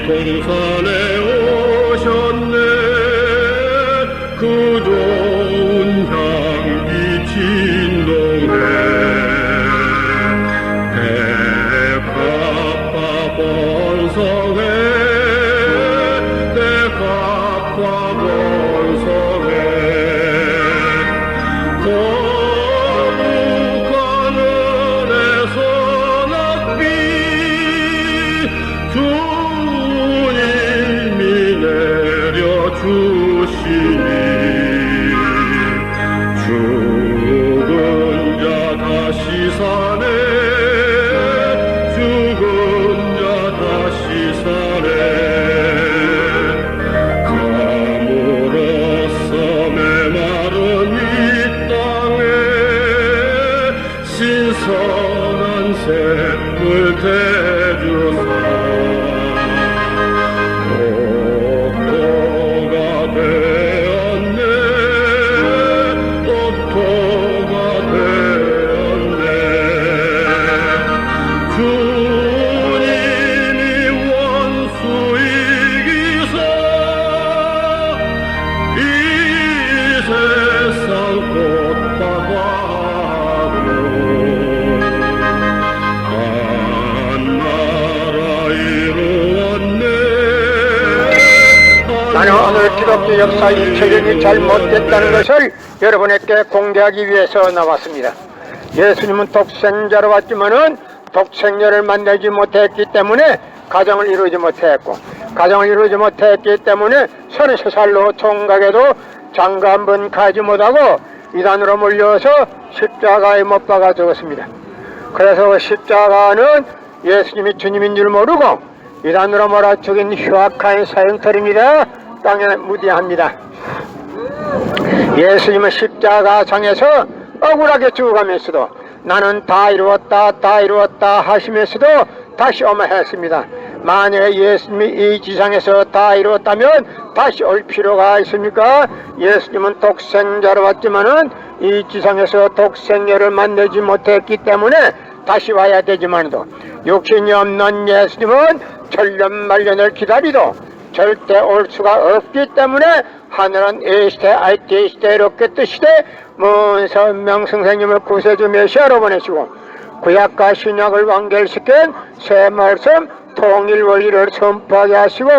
동산에 오셨네. 그 좋은 향기 진동해. 대갚아 번성해. 대갚아 번성해. 거룩한 은혜서 낯빛 주님이 내려주시니 죽은 자 다시 사네. 죽은 자 다시 사네. 가물어서 메마른 이 땅에 신선한 샘물 대주사. 옥토가 되었네. 옥토가 되었네. 주님이 원수 이기사 이 세상 꽃다발로 한 나라 이루었네. 나는 오늘 기독교 역사 2000년이 잘못됐다는 것을 여러분에게 공개하기 위해서 나왔습니다. 예수님은 독생자로 왔지만은 독생녀를 만나지 못했기 때문에 가정을 이루지 못했고, 가정을 이루지 못했기 때문에 33살로 총각에도 장가 한 번 가지 못하고 이단으로 몰려서 십자가에 못 박아 죽었습니다. 그래서 십자가는 예수님이 주님인 줄 모르고 이단으로 몰아 죽인 흉악한 사형털입니다. 땅에 무디합니다. 예수님은 십자가상에서 억울하게 죽어가면서도 나는 다 이루었다 다 이루었다 하시면서도 다시 오마 했습니다. 만약에 예수님이 이 지상에서 다 이루었다면 다시 올 필요가 있습니까? 예수님은 독생자로 왔지만은 이 지상에서 독생녀를 만나지 못했기 때문에 다시 와야 되지만도 욕심이 없는 예수님은 천년만년을 기다리도 절대 올 수가 없기 때문에 하늘은 A시대 IT시대 로켓시대 문선명 선생님을 구세주 메시아로 보내시고 구약과 신약을 완결시킨 새 말씀 통일 원리를 선포하게 하시고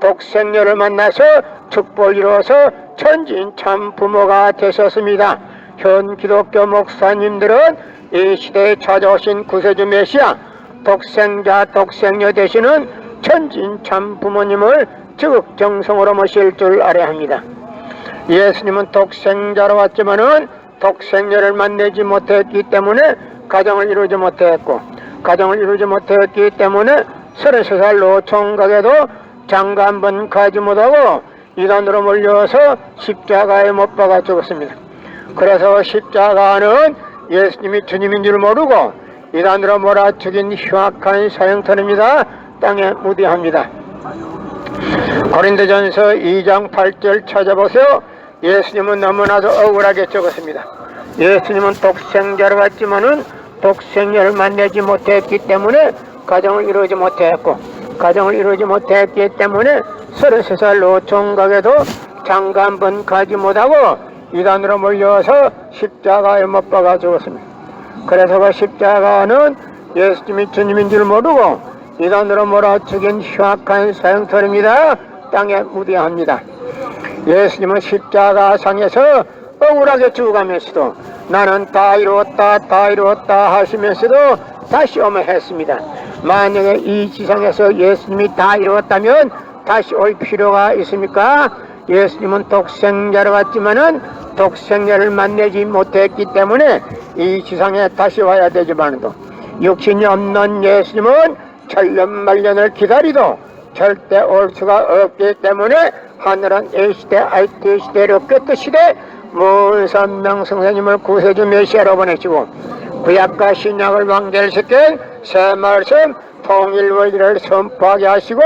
독생녀를 만나서 축복을 이루어서 천진 참 부모가 되셨습니다. 현 기독교 목사님들은 이 시대에 찾아오신 구세주 메시아 독생자 독생녀 되시는 천진 참 부모님을 지극정성으로 모실 줄 알아야 합니다. 예수님은 독생자로 왔지만은 독생녀를 만나지 못했기 때문에 가정을 이루지 못했고, 가정을 이루지 못했기 때문에 33살로 총각에도 장가 한 번 가지 못하고 이단으로 몰려서 십자가에 못 박아 죽었습니다. 그래서 십자가는 예수님이 주님인 줄 모르고 이단으로 몰아 죽인 흉악한 사형터입니다. 땅에 무디합니다. 고린도전서 2장 8절 찾아보세요. 예수님은 너무나도 억울하게 적었습니다. 예수님은 독생자로 왔지만은 독생녀를 만나지 못했기 때문에 가정을 이루지 못했고, 가정을 이루지 못했기 때문에 33살로 총각에도 장가 한 번 가지 못하고 이단으로 몰려서 십자가에 못 박아 죽었습니다. 그래서 그 십자가는 예수님이 주님인 줄 모르고 이단으로 몰아 죽인 흉악한 사형터입니다. 땅에 무디합니다. 예수님은 십자가상에서 억울하게 죽어가면서도 나는 다 이루었다 다 이루었다 하시면서도 다시 오마 했습니다. 만약에 이 지상에서 예수님이 다 이루었다면 다시 올 필요가 있습니까? 예수님은 독생자로 왔지만은 독생녀를 만나지 못했기 때문에 이 지상에 다시 와야 되지만도 육신이 없는 예수님은 천년만년을 기다리도 절대 올 수가 없기 때문에 하늘은 A시대 IT시대 로켓시대 문선명 선생님을 구세주 메시아로 보내시고 구약과 신약을 완결시킨 새 말씀 통일 원리를 선포하게 하시고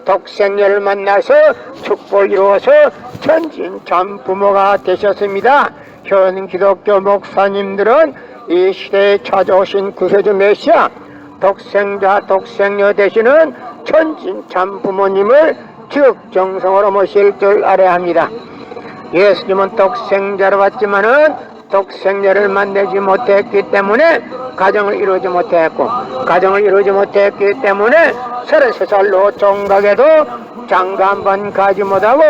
독생녀를 만나서 축복을 이루어서 천진 참 부모가 되셨습니다. 현 기독교 목사님들은 이 시대에 찾아오신 구세주 메시아 독생자 독생녀 되시는 천진 참 부모님을 즉정성으로 모실 줄 알아야 합니다. 예수님은 독생자로 왔지만은 독생자를 만나지 못했기 때문에 가정을 이루지 못했고, 가정을 이루지 못했기 때문에 33살로 종각에도 장가 한 번 가지 못하고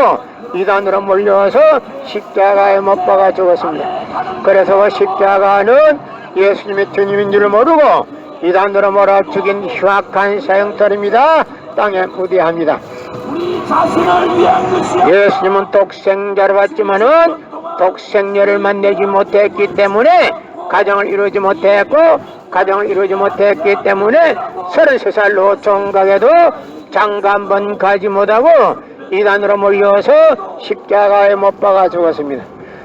이단으로 몰려와서 십자가에 못 박아 죽었습니다. 그래서 십자가는 예수님이 주님인 줄 모르고 이단으로 몰아 죽인 흉악한 사형터입니다. 땅에 무대합니다. 예수님은 독생자로 왔지만은 독생녀를 만나지 못했기 때문에 가정을 이루지 못했고, 가정을 이루지 못했기 때문에 33살로 종각에도 장가 한 번 가지 못하고 이단으로 몰려서 십자가에 못 박아 죽었습니다.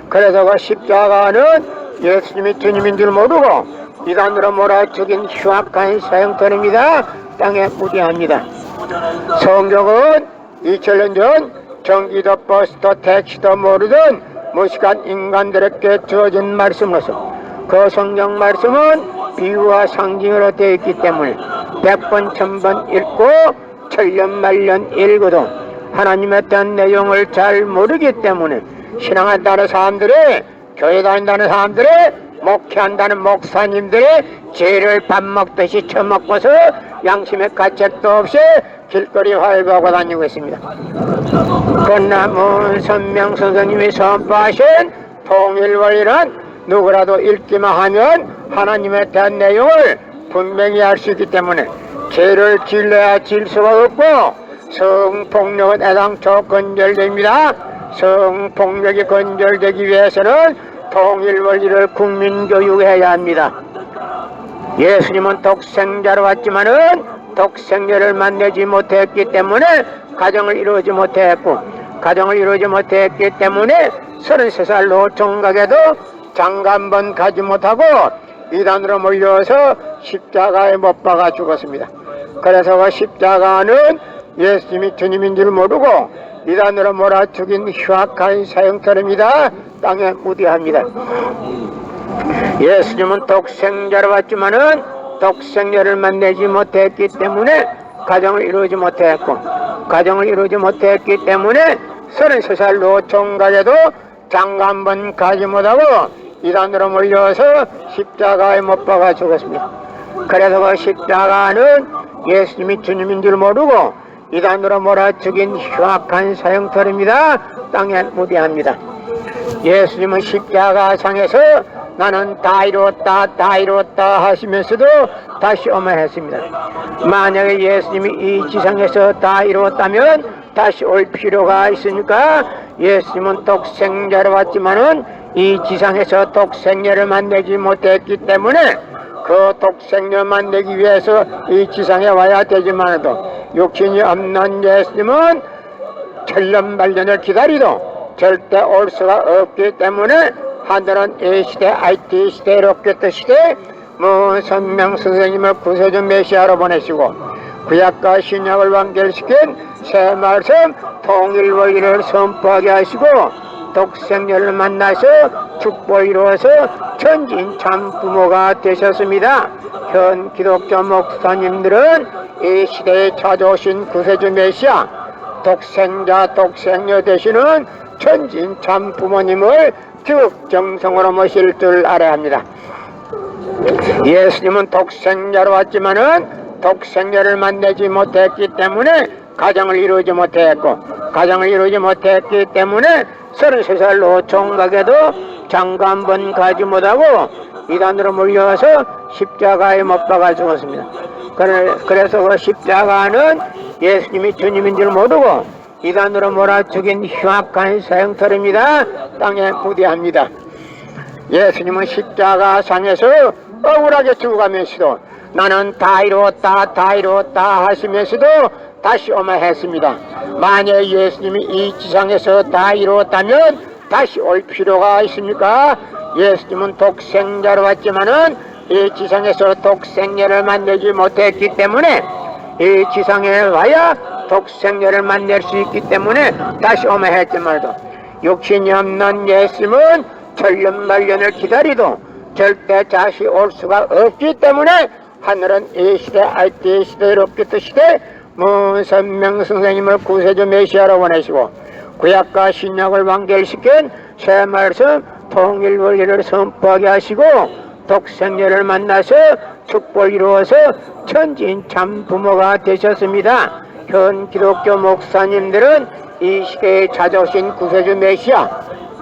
그래서 그 십자가는 예수님이 주님인 줄 모르고 이단으로 몰아 죽인 흉악한 사형터입니다. 땅에 무대합니다. 성경은 2000년 전 전기도 버스도 택시도 모르던 무식한 인간들에게 주어진 말씀으로서 그 성경 말씀은 비유와 상징으로 되어 있기 때문에 100번 1000번 읽고 천년만년 읽어도 하나님에 대한 내용을 잘 모르기 때문에 신앙한다는 사람들이, 교회 다닌다는 사람들이, 목회한다는 목사님들이 죄를 밥 먹듯이 처먹고서 양심의 가책도 없이 길거리 활보하고 다니고 있습니다. 그러나 문선명 선생님이 선포하신 통일원리란 누구라도 읽기만 하면 하나님에 대한 내용을 분명히 알 수 있기 때문에 죄를 질러야 질 수가 없고 성폭력은 애당초 건절됩니다. 성폭력이 건절되기 위해서는 통일원리를 국민교육해야 합니다. 예수님은 독생자로 왔지만은 독생자를 만나지 못했기 때문에 가정을 이루지 못했고, 가정을 이루지 못했기 때문에 33살로 종각에도 장가 한 번 가지 못하고 이단으로 몰려서 십자가에 못 박아 죽었습니다. 그래서 그 십자가는 예수님이 주님인 줄 모르고 이단으로 몰아 죽인 흉악한 사형터입니다. 땅에 무대합니다. 예수님은 독생자로 왔지만은 독생자를 만나지 못했기 때문에 가정을 이루지 못했고, 가정을 이루지 못했기 때문에 33살로 종각에도 장가 한 번 가지 못하고 이단으로 몰려서 십자가에 못 박아 죽었습니다. 그래서 그 십자가는 예수님이 주님인 줄 모르고 이단으로 몰아 죽인 흉악한 사형터입니다. 땅에 무대합니다. 예수님은 십자가상에서 나는 다 이루었다, 다 이루었다 하시면서도 다시 오마 했습니다. 만약에 예수님이 이 지상에서 다 이루었다면 다시 올 필요가 있으니까 예수님은 독생자로 왔지만은 이 지상에서 독생녀를 만나지 못했기 때문에 그 독생녀 만나기 위해서 이 지상에 와야 되지만도 육신이 없는 예수님은 천년만년을 기다리도 절대 올 수가 없기 때문에 하늘은 이 시대 IT 시대 로켓 시대 문선명 선생님을 구세주 메시아로 보내시고 구약과 신약을 완결시킨 새 말씀 통일원리를 선포하게 하시고 독생녀를 만나서 축복을 이루어서 천진 참 부모가 되셨습니다. 현 기독교 목사님들은 이 시대에 찾아오신 구세주 메시아 독생자 독생녀 되시는 천진 참 부모님을 즉정성으로 모실 줄 알아야 합니다. 예수님은 독생자로 왔지만은 독생녀를 만나지 못했기 때문에 가정을 이루지 못했고, 가정을 이루지 못했기 때문에 33살로 종각에도 장가 한 번 가지 못하고 이단으로 몰려와서 십자가에 못 박아 죽었습니다. 그래서 그 십자가는 예수님이 주님인 줄 모르고 이단으로 몰아 죽인 흉악한 사형터입니다. 땅에 무대합니다. 예수님은 십자가상에서 억울하게 죽어가면서도 나는 다 이루었다, 다 이루었다 하시면서도 다시 오마 했습니다. 만약 예수님이 이 지상에서 다 이루었다면 다시 올 필요가 있습니까? 예수님은 독생자로 왔지만은 이 지상에서 독생녀를 만나지 못했기 때문에 이 지상에 와야 독생녀를 만날 수 있기 때문에 다시 오마 했지만도 육신이 없는 예수님은 천년만년을 기다리도 절대 다시 올 수가 없기 때문에 하늘은 이 시대 IT 시대 로켓 시대 무선명 선생님을 구세주 메시아로 보내시고 구약과 신약을 완결시킨 새 말씀 통일 원리를 선포하게 하시고 독생녀를 만나서 축복을 이루어서 천진 참 부모가 되셨습니다. 현 기독교 목사님들은 이 시대에 찾아오신 구세주 메시아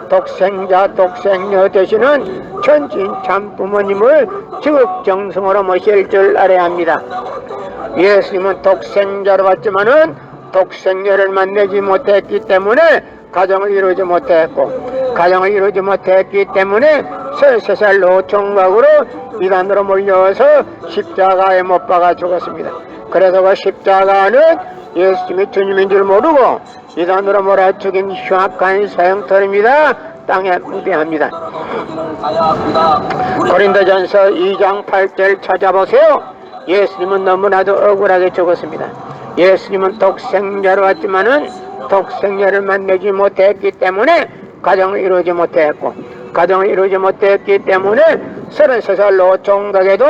독생자 독생녀 되시는 천진 참 부모님을 지극정성으로 모실 줄 알아야 합니다. 예수님은 독생자로 왔지만은 독생녀를 만나지 못했기 때문에 가정을 이루지 못했고 가정을 이루지 못했기 때문에 33살 총각으로 이단으로 몰려서 십자가에 못 박아 죽었습니다. 그래서 그 십자가는 예수님이 주님인 줄 모르고 이단으로 몰아 죽인 흉악한 사형터입니다. 땅에 무대합니다. 고린도전서 2장 8절 찾아보세요. 예수님은 너무나도 억울하게 죽었습니다. 예수님은 독생자로 왔지만은 독생자를 만나지 못했기 때문에 가정을 이루지 못했고 가정을 이루지 못했기 때문에 33살로 총각에도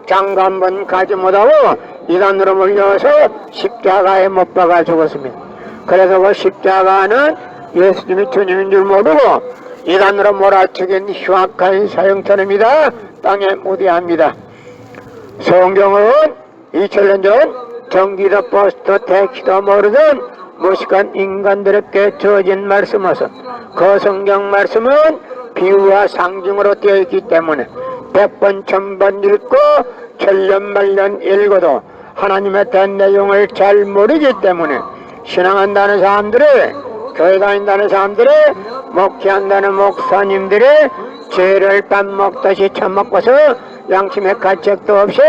장가 한 번 가지 못하고 이단으로 몰려서 십자가에 못 박아 죽었습니다. 그래서 그 십자가는 예수님이 주님인 줄 모르고 이단으로 몰아치긴 흉악한 사형터입니다. 땅에 무대합니다. 성경은 2000년 전 전기도 버스도 택시도 모르던 무식한 인간들에게 주어진 말씀으로서 그 성경 말씀은 비유와 상징으로 되어 있기 때문에 100번 1000번 읽고 천년만년 읽어도 하나님에 대한 내용을 잘 모르기 때문에 신앙한다는 사람들이 교회 다닌다는 사람들이 목회한다는 목사님들이 죄를 밥 먹듯이 처먹고서 양심의 가책도 없이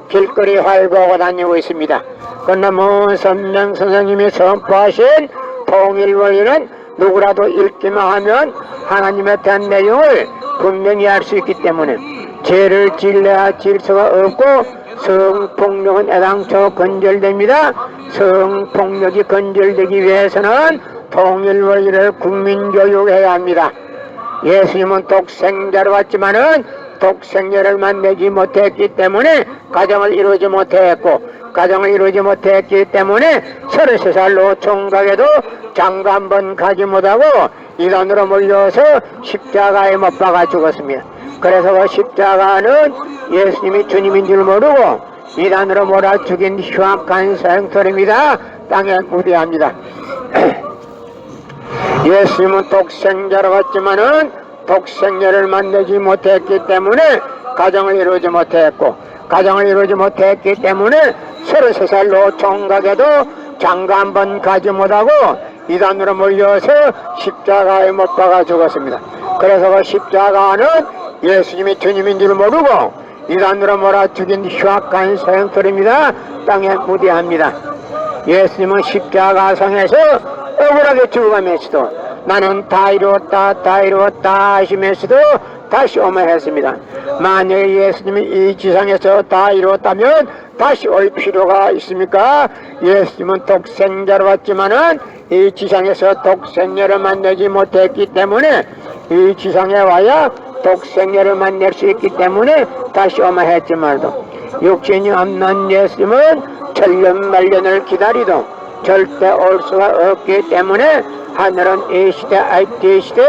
길거리 활보하고 다니고 있습니다. 그러나 무선명 선생님이 선포하신 통일 원리는 누구라도 읽기만 하면 하나님에 대한 내용을 분명히 알 수 있기 때문에 죄를 질러야 질 수가 없고 성폭력은 애당초 건절됩니다. 성폭력이 건절되기 위해서는 통일 원리를 국민교육해야 합니다. 예수님은 독생자로 왔지만은 독생녀를 만나지 못했기 때문에 가정을 이루지 못했고 가정을 이루지 못했기 때문에 33살로 총각에도 장가 한 번 가지 못하고 이단으로 몰려서 십자가에 못 박아 죽었습니다. 그래서 그 십자가는 예수님이 주님인 줄 모르고 이단으로 몰아 죽인 흉악한 사형터입니다. 땅에 무대합니다. 예수님은 독생자로 왔지만은 독생녀를 만나지 못했기 때문에 가정을 이루지 못했고 가정을 이루지 못했기 때문에 33살로 총각에도 장가 한 번 가지 못하고 이단으로 몰려서 십자가에 못 박아 죽었습니다. 그래서 그 십자가는 예수님이 주님인 줄 모르고 이단으로 몰아 죽인 흉악한 사형터입니다. 땅에 무대합니다. 예수님은 십자가상에서 억울하게 죽어가면서도 나는 다 이루었다 다 이루었다 하시면서도 다시 오며 했습니다. 만약에 예수님이 이 지상에서 다 이루었다면 다시 올 필요가 있습니까? 예수님은 독생자로 왔지만은 이 지상에서 독생녀를 만나지 못했기 때문에 이 지상에 와야 독생녀를 만날 수 있기 때문에 다시 오며 했지만도 육신이 없는 예수님은 천년만년을 기다리도 절대 올 수가 없기 때문에 하늘은 이 시대 IT 시대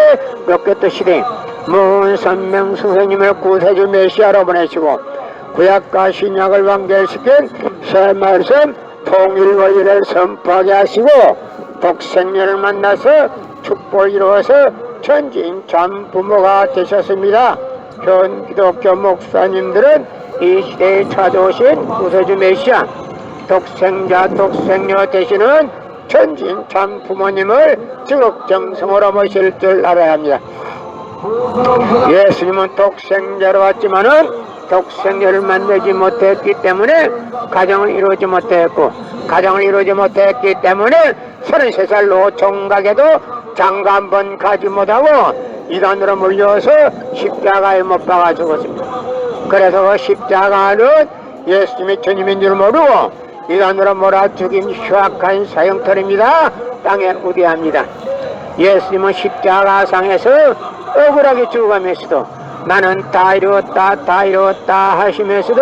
로켓 시대 무선명 선생님을 구세주 메시아로 보내시고 구약과 신약을 완결시킨 새 말씀 통일 원리를 선포하게 하시고 독생녀를 만나서 축복을 이루어서 천진 참 부모가 되셨습니다. 현 기독교 목사님들은 이 시대에 찾아오신 구세주 메시아 독생자 독생녀 되시는 천진 참 부모님을 지극정성으로 모실 줄 알아야 합니다. 예수님은 독생자로 왔지만은 독생녀를 만나지 못했기 때문에 가정을 이루지 못했고 가정을 이루지 못했기 때문에 33살로 총각에도 장가 한 번 가지 못하고 이단으로 몰려서 십자가에 못 박아 죽었습니다. 그래서 그 십자가는 예수님이 주님인 줄 모르고 이단으로 몰아 죽인 흉악한 사형터입니다. 땅에 무대합니다. 예수님은 십자가상에서 억울하게 죽어가면서도 나는 다 이루었다 다 이루었다 하시면서도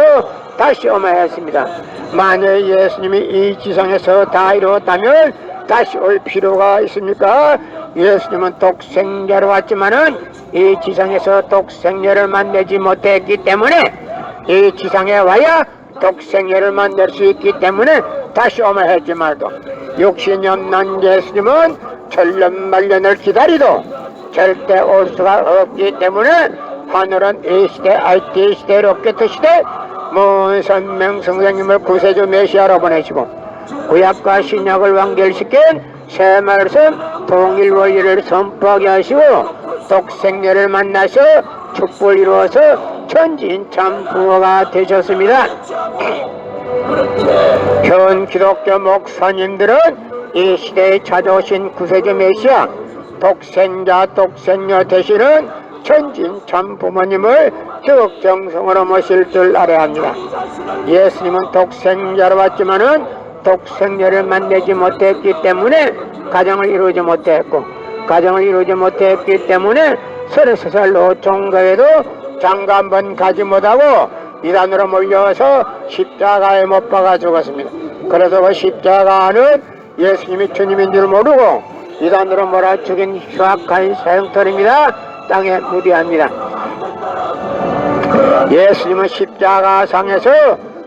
다시 오마 했습니다. 만약 예수님이 이 지상에서 다 이루었다면 다시 올 필요가 있습니까? 예수님은 독생자로 왔지만은 이 지상에서 독생자를 만나지 못했기 때문에 이 지상에 와야 독생자를 만날 수 있기 때문에 다시 오마 했지 말도, 육신이 없는 예수님은 천년만년을 기다리도 절대 올 수가 없기 때문에 하늘은 이 시대 IT 시대 로켓 시대 문선명 선생님을 구세주 메시아로 보내시고 구약과 신약을 완결시킨 새 말씀 통일 원리를 선포하게 하시고 독생녀를 만나서 축복을 이루어서 천진참 부모가 되셨습니다. 현 기독교 목사님들은 이 시대에 찾아오신 구세주 메시아 독생자 독생녀 되시는 천진참 부모님을 적정성으로 모실 줄 알아야 합니다. 예수님은 독생자로 왔지만은 독생녀를 만나지 못했기 때문에 가정을 이루지 못했고, 가정을 이루지 못했기 때문에 33살로 종가에도 장가 한 번 가지 못하고 이단으로 몰려서 십자가에 못 박아 죽었습니다. 그래서 그 십자가는 예수님이 주님인 줄 모르고 이단으로 몰아 죽인 흉악한 사형털입니다. 땅에 무디합니다. 예수님은 십자가상에서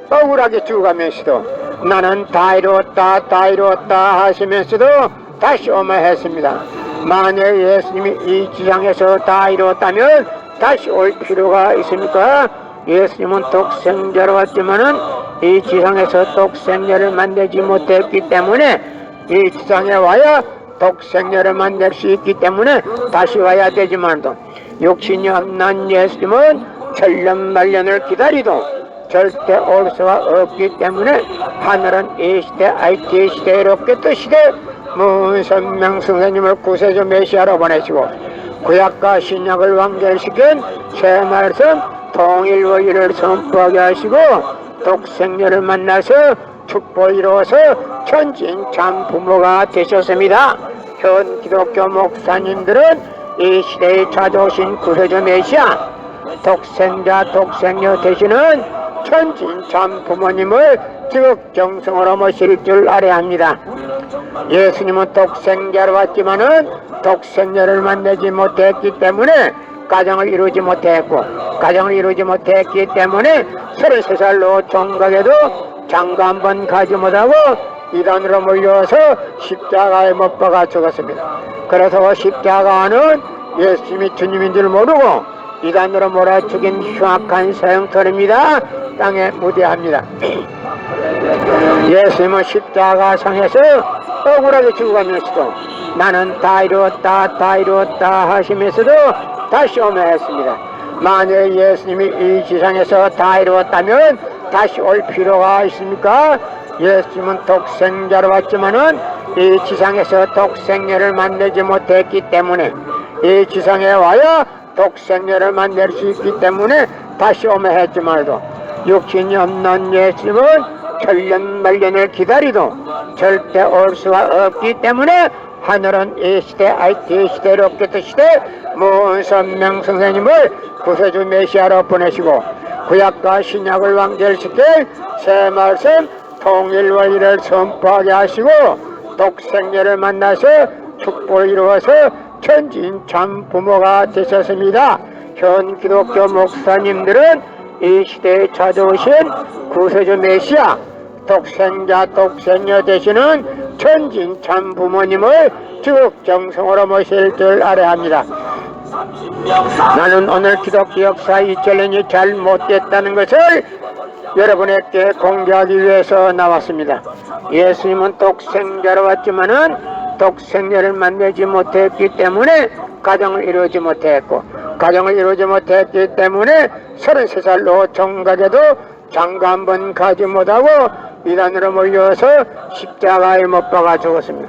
억울하게 죽어가면서도 나는 다 이루었다 다 이루었다 하시면서도 다시 오마 했습니다. 만약 예수님이 이 지상에서 다 이루었다면 다시 올 필요가 있습니까? 예수님은 독생자로 왔지만은 이 지상에서 독생자를 만나지 못했기 때문에 이 지상에 와야 독생자를 만날 수 있기 때문에 다시 와야 되지만도 육신이 없는 예수님은 천년만년을 기다리도 절대 올 수가 없기 때문에 하늘은 이 시대 IT 시대 로켓 시대 문선명 선생님을 구세주 메시아로 보내시고 구약과 신약을 완결시킨 새 말씀 통일 원리를 선포하게 하시고 독생녀를 만나서 축복을 이루어서 천진참 부모가 되셨습니다. 현 기독교 목사님들은 이 시대에 찾아오신 구세주 메시아 독생자 독생녀 되시는 천진참 부모님을 적정성으로 모실 줄 알아야 합니다. 예수님은 독생자로 왔지만은 독생녀를 만나지 못했기 때문에 가정을 이루지 못했고, 가정을 이루지 못했기 때문에 33살로 종각에도 장가 한 번 가지 못하고 이단으로 몰려서 십자가에 못 박아 죽었습니다. 그래서 그 십자가는 예수님이 주님인 줄 모르고 이단으로 몰아 죽인 흉악한 사형털입니다. 땅에 무대합니다. 예수님은 십자가상에서 억울하게 죽어가면서도 나는 다 이루었다 다 이루었다 하시면서도 다시 오며 했습니다. 만약 예수님이 이 지상에서 다 이루었다면 다시 올 필요가 있습니까? 예수님은 독생자로 왔지만은 이 지상에서 독생녀를 만나지 못했기 때문에 이 지상에 와야 독생녀를 만날 수 있기 때문에 다시 오며 했지 말도 육신이 없는 예수님은 천년만년을 기다리도 절대 올 수가 없기 때문에 하늘은 이 시대 IT 시대 로켓 시대 문선명 선생님을 구세주 메시아로 보내시고 구약과 신약을 완결시킬 새 말씀 통일 원리를 선포하게 하시고 독생녀를 만나서 축복을 이루어서 천진참 부모가 되셨습니다. 현 기독교 목사님들은 이 시대에 찾아오신 구세주 메시아 독생자 독생녀 되시는 천진참 부모님을 적정성으로 모실 줄 알아야 합니다. 나는 오늘 기독교 역사 2000년이 잘못됐다는 것을 여러분에게 공개하기 위해서 나왔습니다. 예수님은 독생자로 왔지만은 독생녀를 만나지 못했기 때문에 가정을 이루지 못했고, 가정을 이루지 못했기 때문에 33살로 종각에도 장가 한 번 가지 못하고 이단으로 몰려서 십자가에 못 박아 죽었습니다.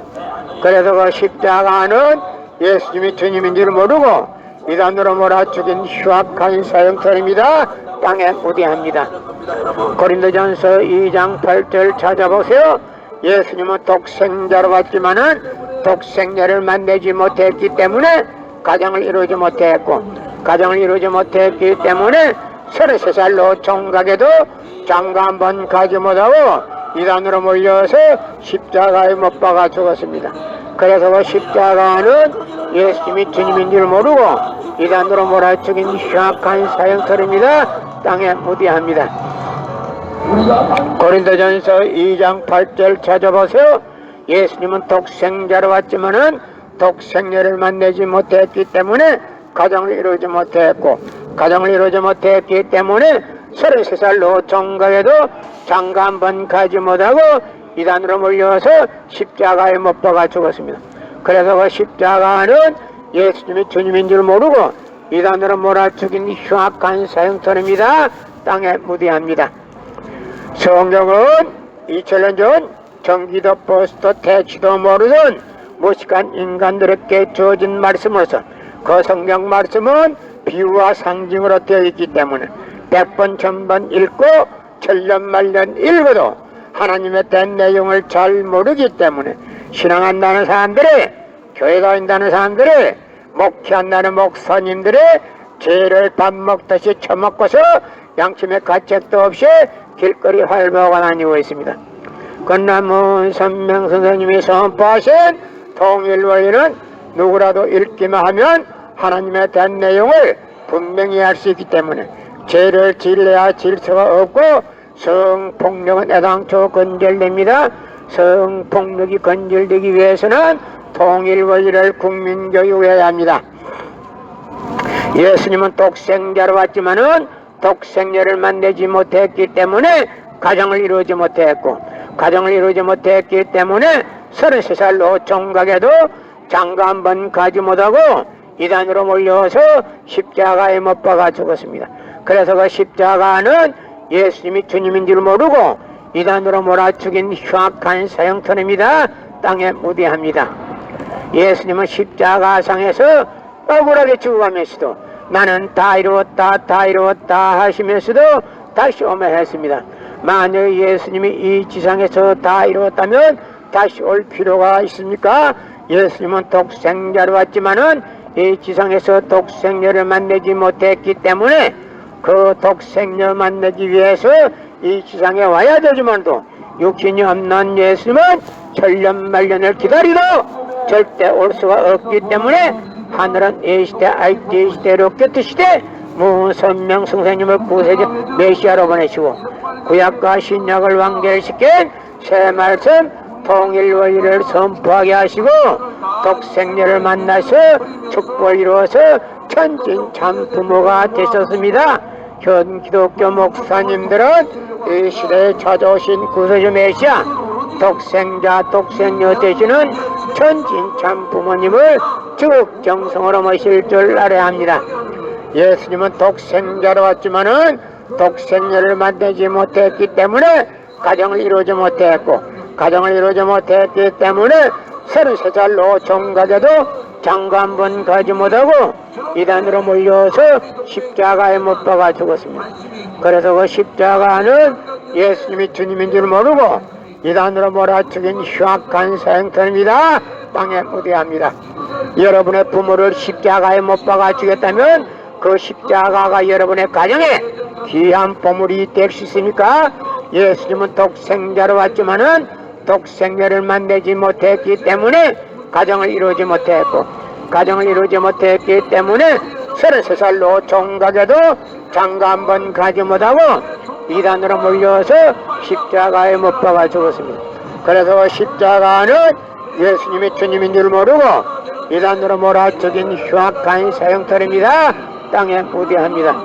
그래서 그 십자가는 예수님이 주님인 줄 모르고 이단으로 몰아 죽인 흉악한 사형털입니다. 땅에 무대합니다. 고린도전서 2장 8절 찾아보세요. 예수님은 독생자로 왔지만은 독생녀를 만나지 못했기 때문에 가정을 이루지 못했고, 가정을 이루지 못했기 때문에 33살로 종각에도 장가 한 번 가지 못하고 이단으로 몰려서 십자가에 못 박아 죽었습니다. 그래서 그 십자가는 예수님이 주님인 줄 모르고 이단으로 몰아죽인 흉악한 사형터입니다. 땅에 무디합니다. 고린도전서 2장 8절 찾아보세요. 예수님은 독생자로 왔지만은 독생녀를 만나지 못했기 때문에 가정을 이루지 못했고, 가정을 이루지 못했기 때문에 33살 노총각에도 장가 한 번 가지 못하고 이단으로 몰려서 십자가에 못 박아 죽었습니다. 그래서 그 십자가는 예수님이 주님인 줄 모르고 이단으로 몰아 죽인 흉악한 사형터입니다. 땅에 무디합니다. 성경은 2000년 전 전기도 버스도 대치도 모르던 무식한 인간들에게 주어진 말씀으로서 그 성경 말씀은 비유와 상징으로 되어 있기 때문에 100번 1000번 읽고 천년만년 읽어도 하나님의 된 내용을 잘 모르기 때문에 신앙한다는 사람들이, 교회 다닌다는 사람들이, 목회한다는 목사님들이 죄를 밥 먹듯이 처먹고서 양심의 가책도 없이 길거리 활보하고 다니고 있습니다. 건남문 선명 선생님이 선포하신 통일원리는 누구라도 읽기만 하면 하나님에 대한 내용을 분명히 알 수 있기 때문에 죄를 질러야 질서가 없고 성폭력은 애당초 건절됩니다. 성폭력이 건절되기 위해서는 통일원리를 국민교육해야 합니다. 예수님은 독생자로 왔지만은 독생녀를 만나지 못했기 때문에 가정을 이루지 못했고, 가정을 이루지 못했기 때문에 33살 노총각에도 장가 한 번 가지 못하고 이단으로 몰려서 십자가에 못 박아 죽었습니다. 그래서 그 십자가는 예수님이 주님인 줄 모르고 이단으로 몰아 죽인 흉악한 사형터입니다. 땅에 무디합니다. 예수님은 십자가상에서 억울하게 죽어가면서도 나는 다 이루었다 다 이루었다 하시면서도 다시 오며 했습니다. 만약 예수님이 이 지상에서 다 이루었다면 다시 올 필요가 있습니까? 예수님은 독생자로 왔지만은 이 지상에서 독생녀를 만나지 못했기 때문에 그 독생녀 만나기 위해서 이 지상에 와야 되지만도 육신이 없는 예수님은 천년만년을 기다리도 절대 올 수가 없기 때문에 하늘은 이 시대 IT 시대 로켓 시대 무선명 선생님을 구세주 메시아로 보내시고 구약과 신약을 완결시킨 새 말씀 통일원리를 선포하게 하시고 독생녀를 만나서 축복을 이루어서 천진참 부모가 되셨습니다. 현 기독교 목사님들은 이 시대에 찾아오신 구세주 메시아 독생자 독생녀 되시는 천진참 부모님을 적정성으로 모실 줄 알아야 합니다. 예수님은 독생자로 왔지만은 독생녀를 만나지 못했기 때문에 가정을 이루지 못했고, 가정을 이루지 못했기 때문에 33살 노총각에도 장가 한 번 가지 못하고 이단으로 몰려서 십자가에 못 박아 죽었습니다. 그래서 그 십자가는 예수님이 주님인 줄 모르고 이단으로 몰아죽인 흉악한 사형터입니다. 땅에 무대합니다. 여러분의 부모를 십자가에 못 박아 주겠다면 그 십자가가 여러분의 가정에 귀한 보물이 될 수 있습니까? 예수님은 독생자로 왔지만은 독생녀를 만나지 못했기 때문에 가정을 이루지 못했고, 가정을 이루지 못했기 때문에 33살 노총각에도 장가 한 번 가지 못하고 이단으로 몰려서 십자가에 못 박아 죽었습니다. 그래서 십자가는 예수님이 주님인 줄 모르고 이단으로 몰아죽인 흉악한 사형터입니다. 땅에 무대합니다.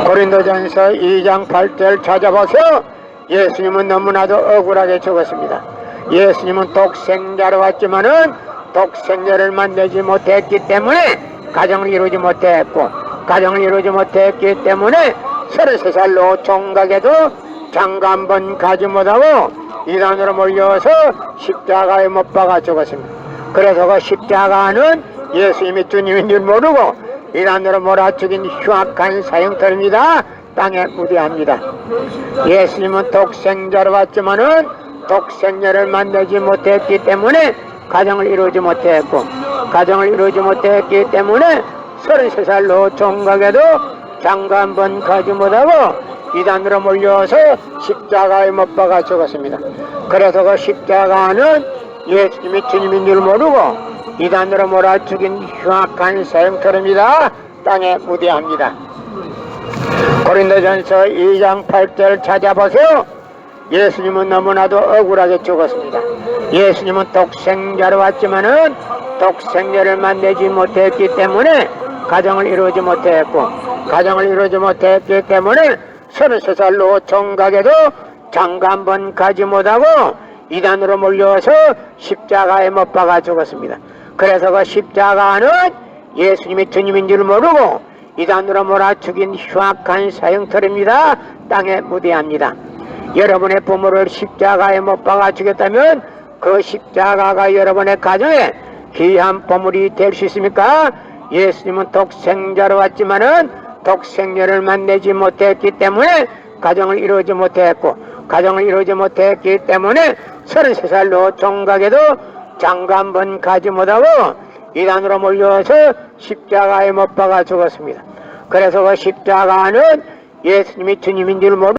고린도전서 2장 8절 찾아보세요. 예수님은 너무나도 억울하게 죽었습니다. 예수님은 독생자로 왔지만은 독생녀를 만나지 못했기 때문에 가정을 이루지 못했고, 가정을 이루지 못했기 때문에 33살 노총각에도 장가 한 번 가지 못하고 이단으로 몰려서 십자가에 못 박아 죽었습니다. 그래서 그 십자가는 예수님이 주님인 줄 모르고 이단으로 몰아죽인 흉악한 사형터입니다. 땅에 무대합니다. 예수님은 독생자로 왔지만은 독생녀를 만나지 못했기 때문에 가정을 이루지 못했고, 가정을 이루지 못했기 때문에 33살 노총각에도 장가 한 번 가지 못하고 이단으로 몰려서 십자가에 못 박아 죽었습니다. 그래서 그 십자가는 예수님이 주님인 줄 모르고 이단으로 몰아 죽인 흉악한 사형터입니다. 땅에 무대합니다. 고린도전서 2장 8절 찾아보세요. 예수님은 너무나도 억울하게 죽었습니다. 예수님은 독생자로 왔지만은 독생자를 만나지 못했기 때문에 가정을 이루지 못했고, 가정을 이루지 못했기 때문에 33살로 총각에도 장가 한 번 가지 못하고 이단으로 몰려서 십자가에 못 박아 죽었습니다. 그래서 그 십자가는 예수님이 주님인 줄 모르고 이단으로 몰아 죽인 흉악한 사형터입니다. 땅에 무대합니다. 여러분의 부모를 십자가에 못 박아 죽였다면 그 십자가가 여러분의 가정에 귀한 보물이 될 수 있습니까? 예수님은 독생자로 왔지만은 독생녀를 만나지 못했기 때문에 가정을 이루지 못했고, 가정을 이루지 못했기 때문에 33살로 총각에도 장가 한 번 가지 못하고 이단으로 몰려서 십자가에 못 박아 죽었습니다. 그래서 그 십자가는 예수님이 주님인 줄 모르고